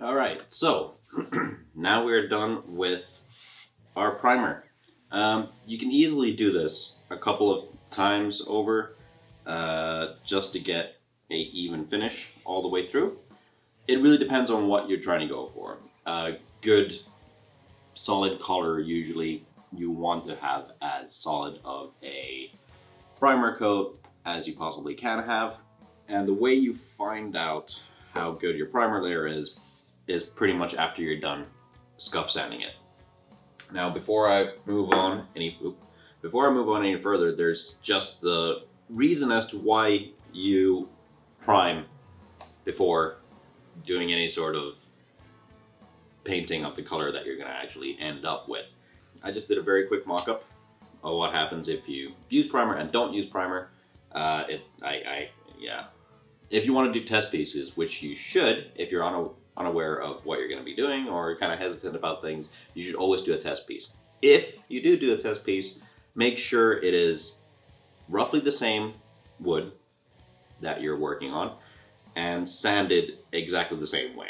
All right, so now we're done with our primer. You can easily do this a couple of times over just to get a even finish all the way through. It really depends on what you're trying to go for. Good solid color, usually you want to have as solid of a primer coat as you possibly can have. And the way you find out how good your primer layer is pretty much after you're done scuff sanding it. Now, before I move on any further, there's just the reason as to why you prime before doing any sort of painting of the color that you're going to actually end up with. I just did a very quick mock-up of what happens if you use primer and don't use primer. If you want to do test pieces, which you should, if you're unaware of what you're going to be doing or kind of hesitant about things, you should always do a test piece. If you do a test piece, make sure it is roughly the same wood that you're working on and sanded exactly the same way.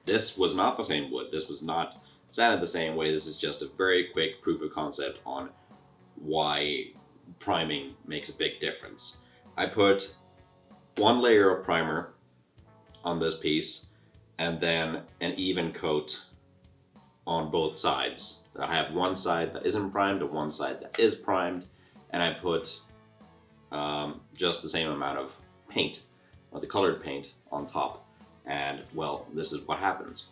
This was not the same wood. This was not sanded the same way. This is just a very quick proof of concept on why priming makes a big difference. I put one layer of primer on this piece and then an even coat on both sides. I have one side that isn't primed and one side that is primed, and I put just the same amount of paint, or the colored paint, on top. And well, this is what happens.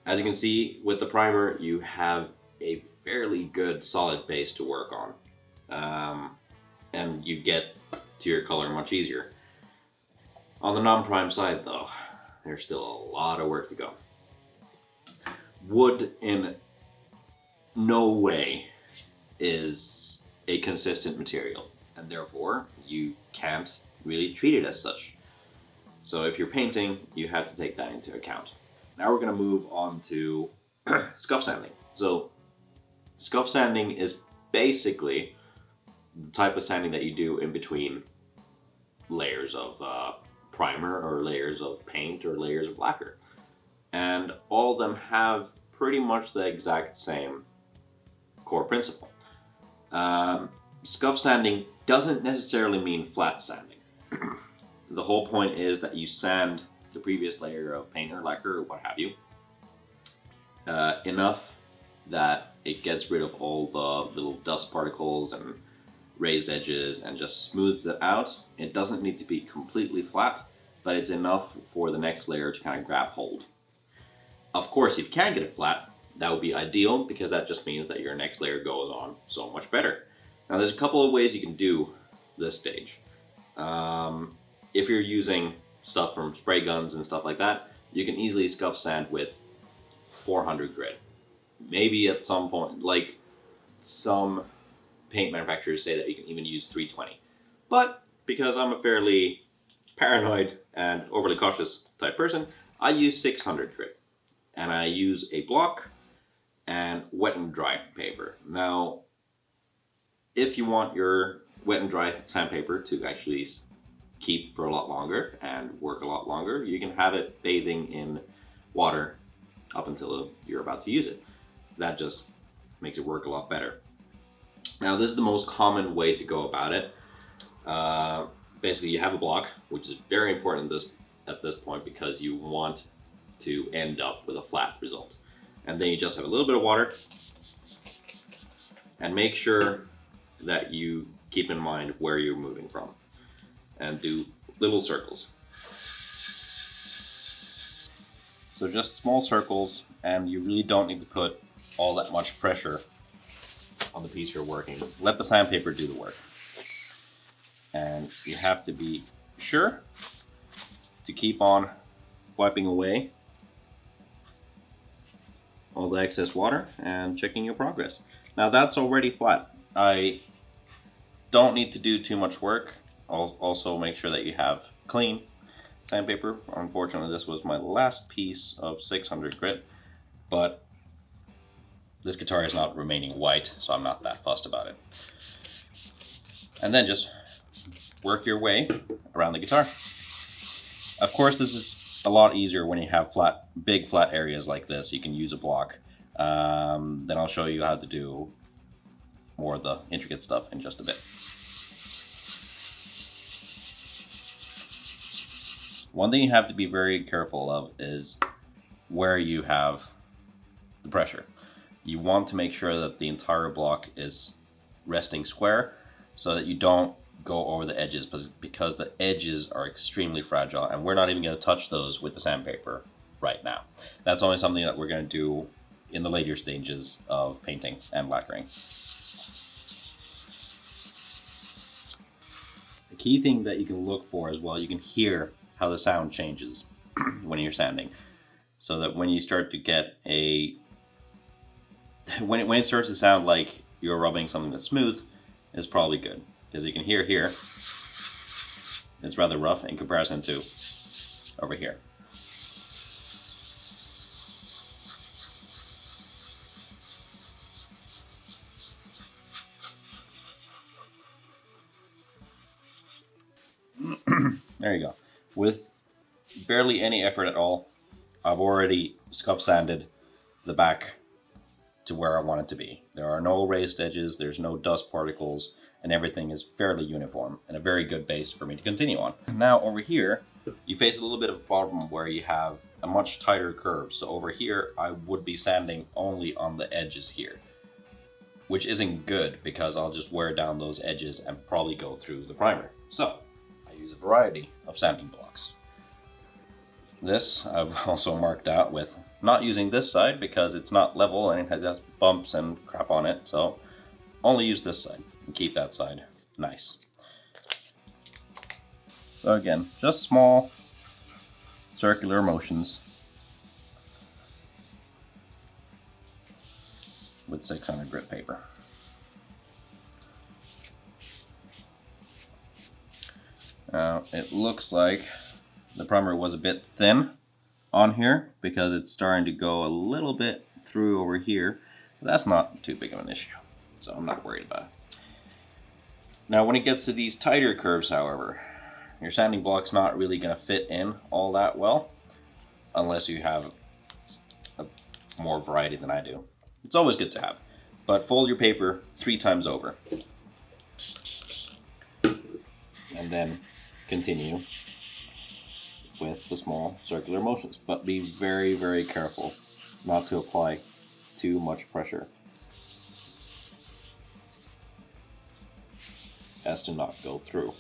As you can see with the primer, you have a fairly good solid base to work on, and you get to your color much easier. On the non-prime side though, there's still a lot of work to go. Wood in no way is a consistent material, and therefore you can't really treat it as such. So if you're painting, you have to take that into account. Now we're going to move on to scuff sanding. So scuff sanding is basically the type of sanding that you do in between layers of primer or layers of paint or layers of lacquer. And all of them have pretty much the exact same core principle. Scuff sanding doesn't necessarily mean flat sanding. The whole point is that you sand the previous layer of paint or lacquer or what have you enough that it gets rid of all the little dust particles and raised edges and just smooths it out. It doesn't need to be completely flat, but it's enough for the next layer to kind of grab hold. Of course, if you can get it flat, that would be ideal, because that just means that your next layer goes on so much better. Now there's a couple of ways you can do this stage. If you're using stuff from spray guns and stuff like that, you can easily scuff sand with 400 grit. Maybe at some point, like some paint manufacturers say that you can even use 320. But because I'm a fairly paranoid and overly cautious type person, I use 600 grit. And I use a block and wet and dry paper. Now, if you want your wet and dry sandpaper to actually keep for a lot longer and work a lot longer, you can have it bathing in water up until you're about to use it. That just makes it work a lot better. Now, this is the most common way to go about it. Basically, you have a block, which is very important at this point, because you want to end up with a flat result. And then you just have a little bit of water, and make sure that you keep in mind where you're moving from, and do little circles. So just small circles, and you really don't need to put all that much pressure on the piece you're working. Let the sandpaper do the work. And you have to be sure to keep on wiping away all the excess water and checking your progress. Now that's already flat. I don't need to do too much work. I'll also make sure that you have clean sandpaper. Unfortunately, this was my last piece of 600 grit, but this guitar is not remaining white, so I'm not that fussed about it. And then just work your way around the guitar. Of course, this is a lot easier when you have big flat areas like this. You can use a block. Then I'll show you how to do more of the intricate stuff in just a bit. One thing you have to be very careful of is where you have the pressure. You want to make sure that the entire block is resting square so that you don't go over the edges, because the edges are extremely fragile and we're not even going to touch those with the sandpaper right now. That's only something that we're going to do in the later stages of painting and lacquering. The key thing that you can look for as well, you can hear how the sound changes when you're sanding, so that when you start to get when it starts to sound like you're rubbing something that's smooth, it's probably good, because you can hear here it's rather rough in comparison to over here. There you go. With barely any effort at all, I've already scuff sanded the back to where I want it to be. There are no raised edges, there's no dust particles, and everything is fairly uniform and a very good base for me to continue on. Now over here, you face a little bit of a problem where you have a much tighter curve. So over here, I would be sanding only on the edges here, which isn't good because I'll just wear down those edges and probably go through the primer. So I use a variety of sanding blocks. This I've also marked out with not using this side because it's not level and it has bumps and crap on it, so only use this side and keep that side nice. So again, just small circular motions with 600 grit paper. Now it looks like the primer was a bit thin on here because it's starting to go a little bit through over here. But that's not too big of an issue, so I'm not worried about it. Now when it gets to these tighter curves, however, your sanding block's not really going to fit in all that well unless you have more variety than I do. It's always good to have, but fold your paper 3 times over and then continue with the small circular motions, but be very, very careful not to apply too much pressure as to not go through.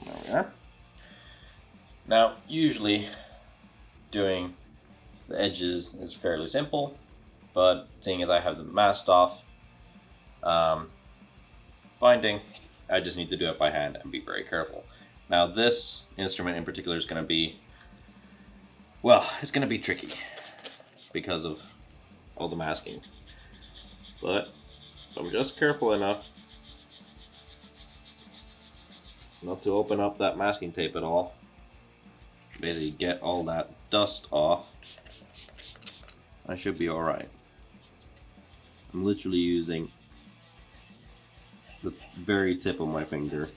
There we are. Now usually doing the edges is fairly simple, but seeing as I have them masked off, binding, I just need to do it by hand and be very careful. Now this instrument in particular is going to be, well, it's going to be tricky because of all the masking. But if I'm just careful enough not to open up that masking tape at all, basically get all that dust off, I should be alright. I'm literally using the very tip of my finger.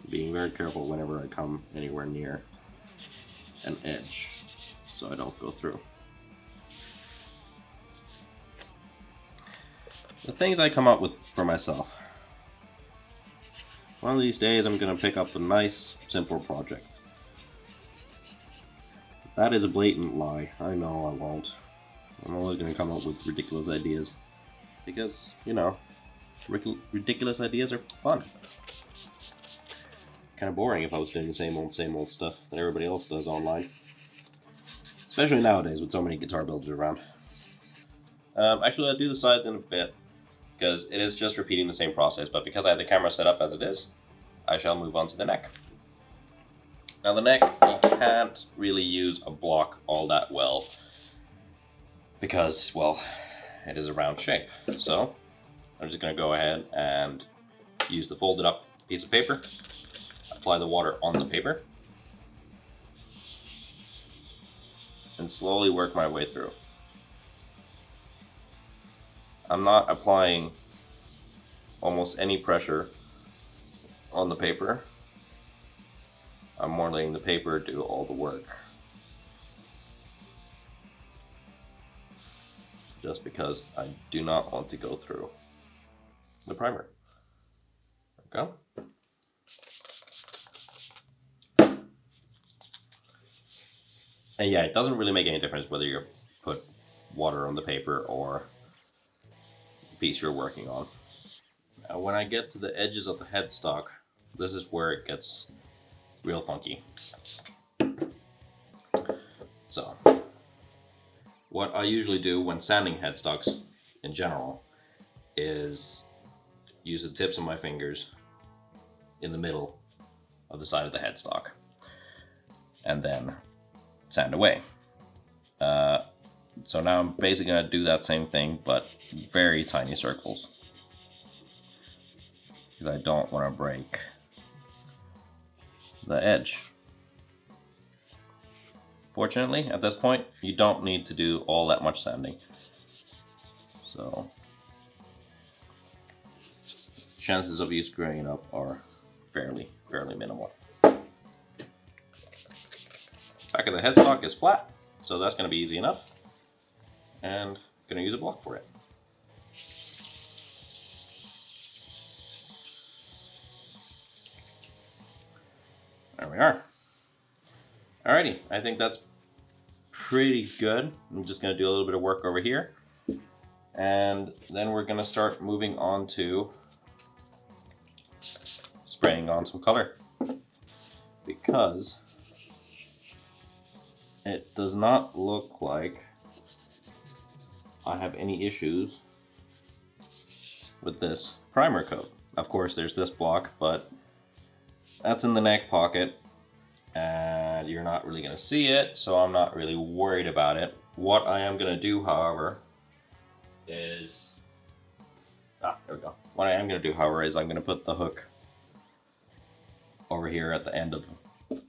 Being very careful whenever I come anywhere near an edge so I don't go through. The things I come up with for myself. One of these days I'm going to pick up a nice, simple project. That is a blatant lie. I know I won't. I'm always going to come up with ridiculous ideas. Because, you know, ridiculous ideas are fun. Kind of boring if I was doing the same old stuff that everybody else does online. Especially nowadays with so many guitar builders around. Actually, I'll do the sides in a bit, because it is just repeating the same process, but because I have the camera set up as it is, I shall move on to the neck. Now the neck, you can't really use a block all that well, because, well, it is a round shape. So, I'm just going to go ahead and use the folded up piece of paper, apply the water on the paper, and slowly work my way through. I'm not applying almost any pressure on the paper. I'm more letting the paper do all the work. Just because I do not want to go through the primer. There we go. And yeah, it doesn't really make any difference whether you put water on the paper or the piece you're working on. Now, when I get to the edges of the headstock, this is where it gets real funky. So, what I usually do when sanding headstocks in general is use the tips of my fingers in the middle of the side of the headstock and then sand away. So now I'm basically going to do that same thing, but very tiny circles, because I don't want to break the edge. Fortunately, at this point, you don't need to do all that much sanding. So, chances of you screwing it up are fairly minimal. Back of the headstock is flat, so that's going to be easy enough. And I'm going to use a block for it. There we are. Alrighty, I think that's pretty good. I'm just going to do a little bit of work over here. And then we're going to start moving on to spraying on some color. Because it does not look like I have any issues with this primer coat. Of course, there's this block, but that's in the neck pocket and you're not really going to see it, so I'm not really worried about it. What I am going to do, however, is there we go. What I am going to do, however, is I'm going to put the hook over here at the end of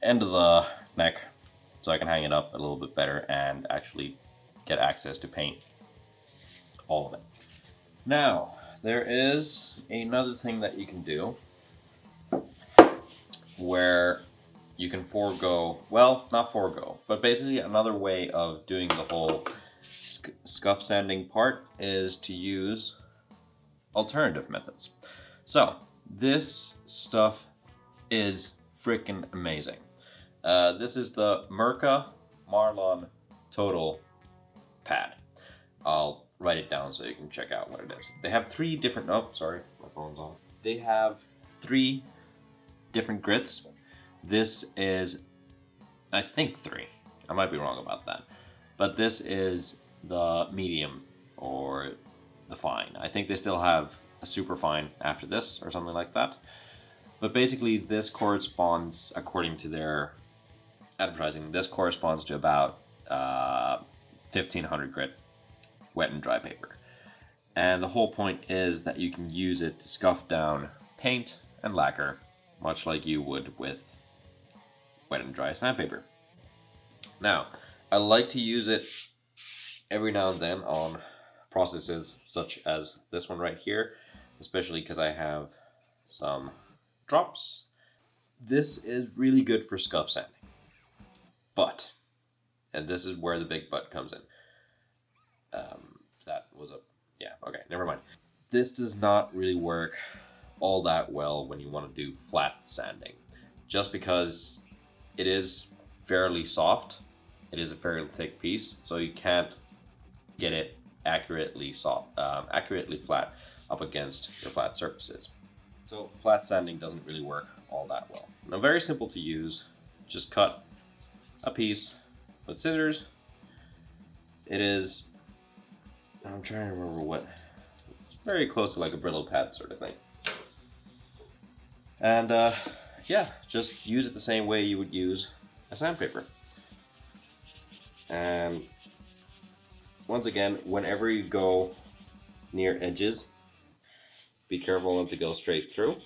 the neck, so I can hang it up a little bit better and actually get access to paint all of it. Now, there is another thing that you can do where you can forego, well, not forego, but basically another way of doing the whole scuff sanding part is to use alternative methods. So, this stuff is freaking amazing. This is the Mirka Marlon Total Pad. I'll write it down so you can check out what it is. They have three different, oh, sorry, my phone's on. They have three different grits. This is, I think 3. I might be wrong about that. But this is the medium or the fine. I think they still have a super fine after this or something like that. But basically this corresponds, according to their advertising, this corresponds to about 1500 grit wet and dry paper. And the whole point is that you can use it to scuff down paint and lacquer, much like you would with wet and dry sandpaper. Now, I like to use it every now and then on processes such as this one right here, especially because I have some drops. This is really good for scuff sanding. But, and this is where the big but comes in. That was a, yeah, okay, never mind. This does not really work all that well when you want to do flat sanding, just because it is fairly soft. It is a fairly thick piece, so you can't get it accurately flat up against your flat surfaces. So flat sanding doesn't really work all that well. Now, very simple to use. Just cut a piece with scissors. It is, I'm trying to remember what, it's very close to like a Brillo pad sort of thing. And yeah, just use it the same way you would use a sandpaper. And once again, whenever you go near edges, be careful not to go straight through.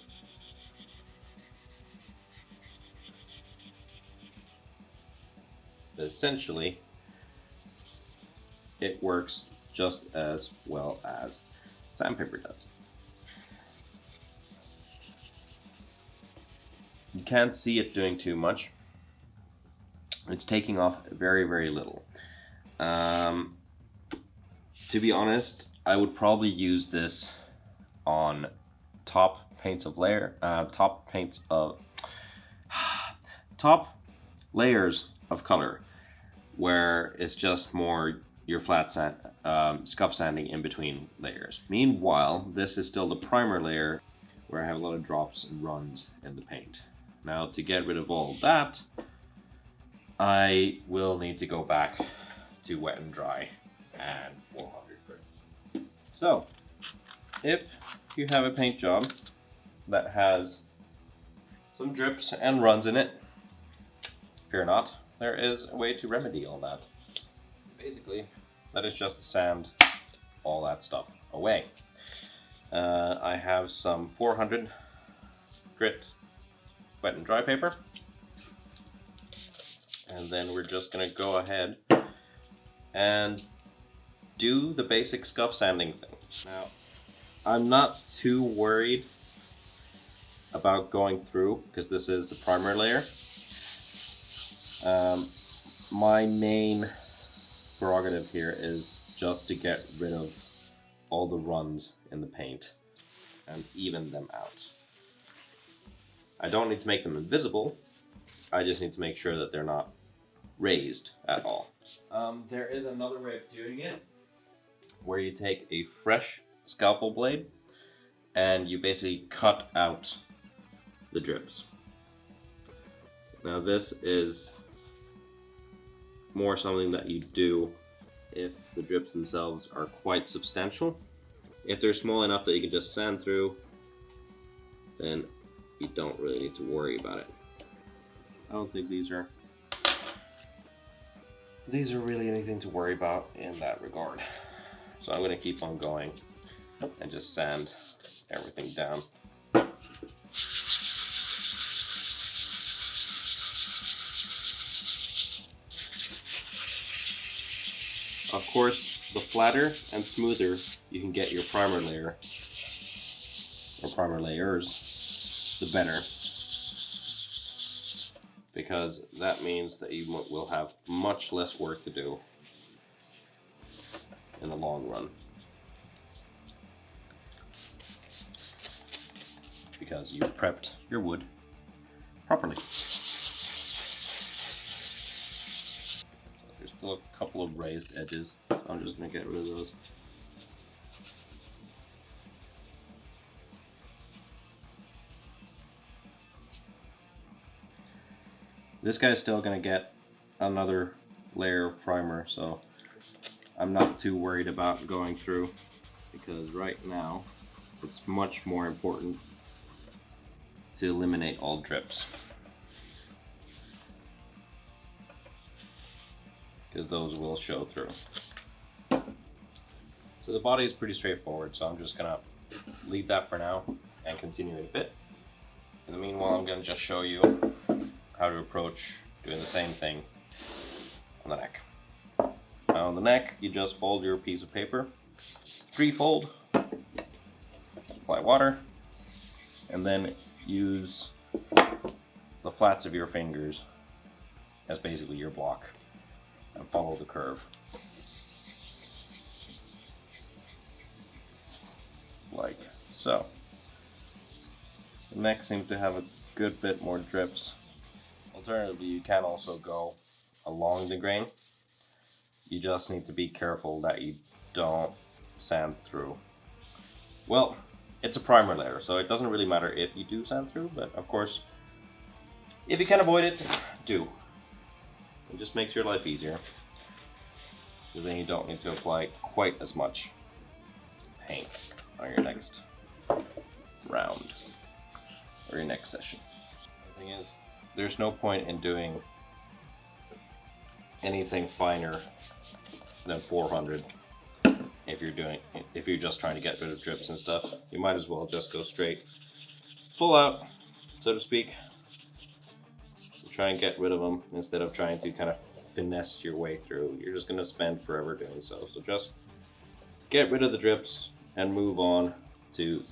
But essentially, it works just as well as sandpaper does. You can't see it doing too much. It's taking off very, very little. To be honest, I would probably use this on top layers of color, where it's just more your flat sand, scuff sanding in between layers. Meanwhile, this is still the primer layer where I have a lot of drops and runs in the paint. Now, to get rid of all that, I will need to go back to wet and dry and 400 grit. So, if you have a paint job that has some drips and runs in it, fear not, there is a way to remedy all that. Basically, that is just to sand all that stuff away. I have some 400 grit wet and dry paper, and then we're just gonna go ahead and do the basic scuff sanding thing. Now, I'm not too worried about going through, because this is the primer layer. My main prerogative here is just to get rid of all the runs in the paint and even them out. I don't need to make them invisible, I just need to make sure that they're not raised at all. There is another way of doing it, where you take a fresh scalpel blade and you basically cut out the drips. Now this is more something that you do if the drips themselves are quite substantial. If they're small enough that you can just sand through, then you don't really need to worry about it. I don't think these are really anything to worry about in that regard. So I'm going to keep on going and just sand everything down. Of course, the flatter and smoother you can get your primer layer, or primer layers, the better. Because that means that you will have much less work to do in the long run. Because you prepped your wood properly. So there's still a couple of raised edges, so I'm just going to get rid of those. This guy's still going to get another layer of primer, so I'm not too worried about going through, because right now it's much more important to eliminate all drips, because those will show through. So the body is pretty straightforward, so I'm just going to leave that for now and continue in a bit. In the meanwhile, I'm going to just show you how to approach doing the same thing on the neck. Now on the neck, you just fold your piece of paper, three-fold, apply water, and then use the flats of your fingers as basically your block, and follow the curve. Like so. The neck seems to have a good bit more drips. Alternatively, you can also go along the grain. You just need to be careful that you don't sand through. Well, it's a primer layer, so it doesn't really matter if you do sand through, but of course, if you can avoid it, do. It just makes your life easier. So then you don't need to apply quite as much paint on your next round or your next session. The thing is, there's no point in doing anything finer than 400 if you're just trying to get rid of drips and stuff. You might as well just go straight full out, so to speak. Try and get rid of them instead of trying to kind of finesse your way through. You're just going to spend forever doing so. So just get rid of the drips and move on to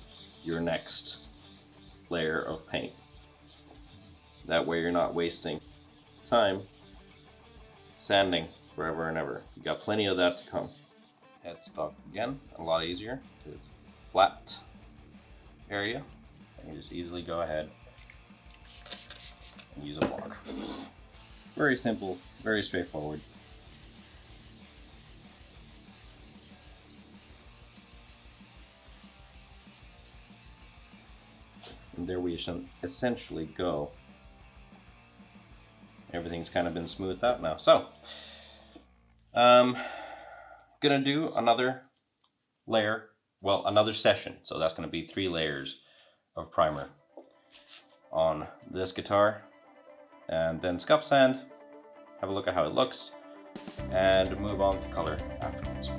your next layer of paint. That way you're not wasting time sanding forever and ever. You got plenty of that to come. Headstock again, a lot easier because it's flat area. And you just easily go ahead and use a block. Very simple, very straightforward. And there we essentially go. Everything's kind of been smoothed out now. So, gonna do another layer, well, another session. So that's gonna be 3 layers of primer on this guitar, and then scuff sand, have a look at how it looks, and move on to color afterwards.